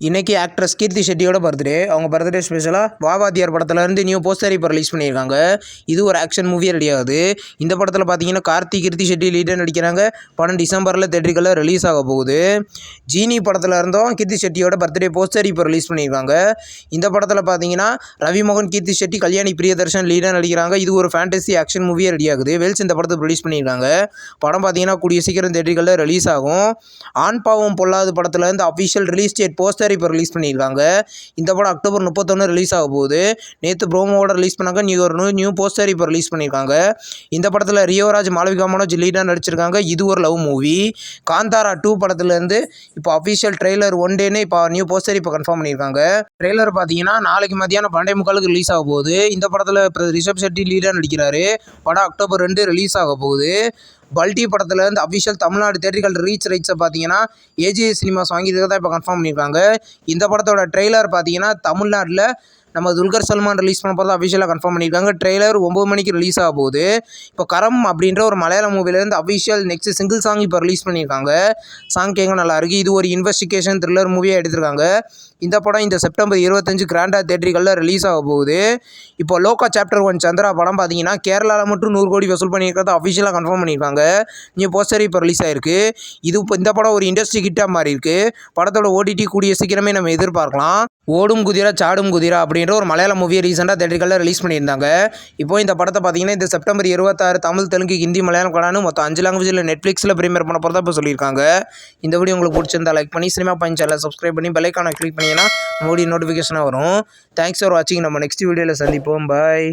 இன்னைக்கு ஆக்ட்ரஸ் கீர்த்தி ஷெட்டியோட பர்த்டே. அவங்க பர்த்டே ஸ்பெஷலாக வாவாத்தியார் படத்துலேருந்து நியூ போஸ்டர் இப்போ ரிலீஸ் பண்ணியிருக்காங்க. இது ஒரு ஆக்ஷன் மூவியாக ரெடி ஆகுது. இந்த படத்தில் பார்த்தீங்கன்னா கீர்த்தி ஷெட்டி லீடாக நடிக்கிறாங்க. படம் டிசம்பரில் தேட்டருக்குள்ள ரிலீஸ் ஆக போகுது. ஜீனி படத்தில் இருந்தும் கீர்த்தி ஷெட்டியோட பர்த்டே போஸ்டர் இப்போ ரிலீஸ் பண்ணியிருக்காங்க. இந்த படத்தில் பார்த்தீங்கன்னா ரவிமோகன், கீர்த்தி ஷெட்டி, கல்யாணி பிரியதர்ஷன் லீடாக நடிக்கிறாங்க. இது ஒரு ஃபேண்டசி ஆக்ஷன் மூவியாக ரெடி ஆகுது. வெல்ஸ் இந்த படத்தை ரிலீஸ் பண்ணியிருக்காங்க. படம் பார்த்தீங்கன்னா கூடிய சீக்கிரம் தேட்டருக்குள்ள ரிலீஸ் ஆகும். ஆண் பாவம் பொல்லாது படத்துலேருந்து அஃபிஷியல் ரிலீஸ் டேட் போஸ்டர் இப்போ ரிலீஸ் பண்ணியிருக்காங்க. இந்த படம் அக்டோபர் 31 ரிலீஸ் ஆக போகுது. நேற்று ப்ரோமோவோட ரிலீஸ் பண்ணாங்க. நியூ போஸ்டர் இப்போ ரிலீஸ் பண்ணியிருக்காங்க. இந்த படத்தில் ரியோராஜ், மாளவிகா மனோஜ் லீடாக நடிச்சிருக்காங்க. இது ஒரு லவ் மூவி. காந்தாரா 2 படத்துலேருந்து இப்போ அஃபிஷியல் ட்ரெய்லர் ஒன் டேன்னு இப்போ நியூ போஸ்டர் இப்போ கன்ஃபார்ம் பண்ணியிருக்காங்க. ட்ரெய்லர் பார்த்தீங்கன்னா நாளைக்கு மதியானம் 12:45 ரிலீஸ் ஆக போகுது. இந்த படத்தில் ரிஷப் ஷெட்டி லீடாக நடிக்கிறாரு. படம் அக்டோபர் 2 ரிலீஸ் ஆக போகுது. பல்டி படத்துலேருந்து அஃபிஷியல் தமிழ்நாடு தேட்டரிக்கல் ரைட்ஸை பார்த்தீங்கன்னா ஏஜிஎஸ் சினிமாஸ் வாங்கியதுக்கு தான் இப்போ கன்ஃபார்ம் பண்ணியிருக்காங்க. இந்த படத்தோட ட்ரெய்லர் பார்த்தீங்கன்னா தமிழ்நாட்டில் நம்ம துல்கர் சல்மான் ரிலீஸ் பண்ண போகிறதா அஃபிஷியலாக கன்ஃபார்ம் பண்ணியிருக்காங்க. ட்ரெய்லர் 9 மணிக்கு ரிலீஸ் ஆக போகுது. இப்போ கரம் அப்படின்ற ஒரு மலையாள மூவிலேருந்து அஃபிஷியல் நெக்ஸ்ட் சிங்கிள் சாங் இப்போ ரிலீஸ் பண்ணியிருக்காங்க. சாங் கேட்க நல்லா இருக்குது. இது ஒரு இன்வெஸ்டிகேஷன் த்ரில்லர் மூவியாக எடுத்திருக்காங்க. இந்த படம் இந்த செப்டம்பர் 25 கிராண்டாக தேட்டரிகளில் ரிலீஸ் ஆக போகுது. இப்போ லோகா சாப்டர் 1 சந்திரா படம் பார்த்தீங்கன்னா கேரளாவில் மட்டும் 100 கோடி வசூல் பண்ணியிருக்கிறத அஃபிஷியலாக கன்ஃபார்ம் பண்ணியிருக்காங்க. நியூ போஸ்டர் இப்போ ரிலீஸ் ஆயிருக்கு. இந்த படம் ஒரு இண்டஸ்ட்ரி ஹிட்டாக மாறி இருக்கு. படத்தோட ஓடிடி கூடிய சீக்கிரமே நம்ம எதிர்பார்க்கலாம். ஓடும் குதிரா சாடும் குதிரா அப்படின்ற ஒரு மலையாள மூவியை ரீசெண்டாக தேட்டரிகளில் ரிலீஸ் பண்ணியிருந்தாங்க. இப்போ இந்த படத்தை பார்த்தீங்கன்னா இந்த செப்டம்பர் 26 தமிழ், தெலுங்கு, ஹிந்தி, மலையாளம், கன்னடம் மொத்தம் 5 லாங்குவேஜில் நெட்ஃப்ளிக்ஸில் ப்ரீமியர் பண்ண போகிறதா இப்போ சொல்லியிருக்காங்க. இந்த வீடியோ உங்களுக்கு பிடிச்சிருந்தா லைக் பண்ணி சினிமா பாயிண்ட் சேனலை சப்ஸ்கிரைப் பண்ணி பெல் ஐகானை கிளிக் பண்ணிங்கன்னா நோட்டிஃபிகேஷனாக வரும். தேங்க்ஸ் ஃபார் வாட்சிங். நம்ம நெக்ஸ்ட் வீடியோவில் சந்திப்போம். பாய்.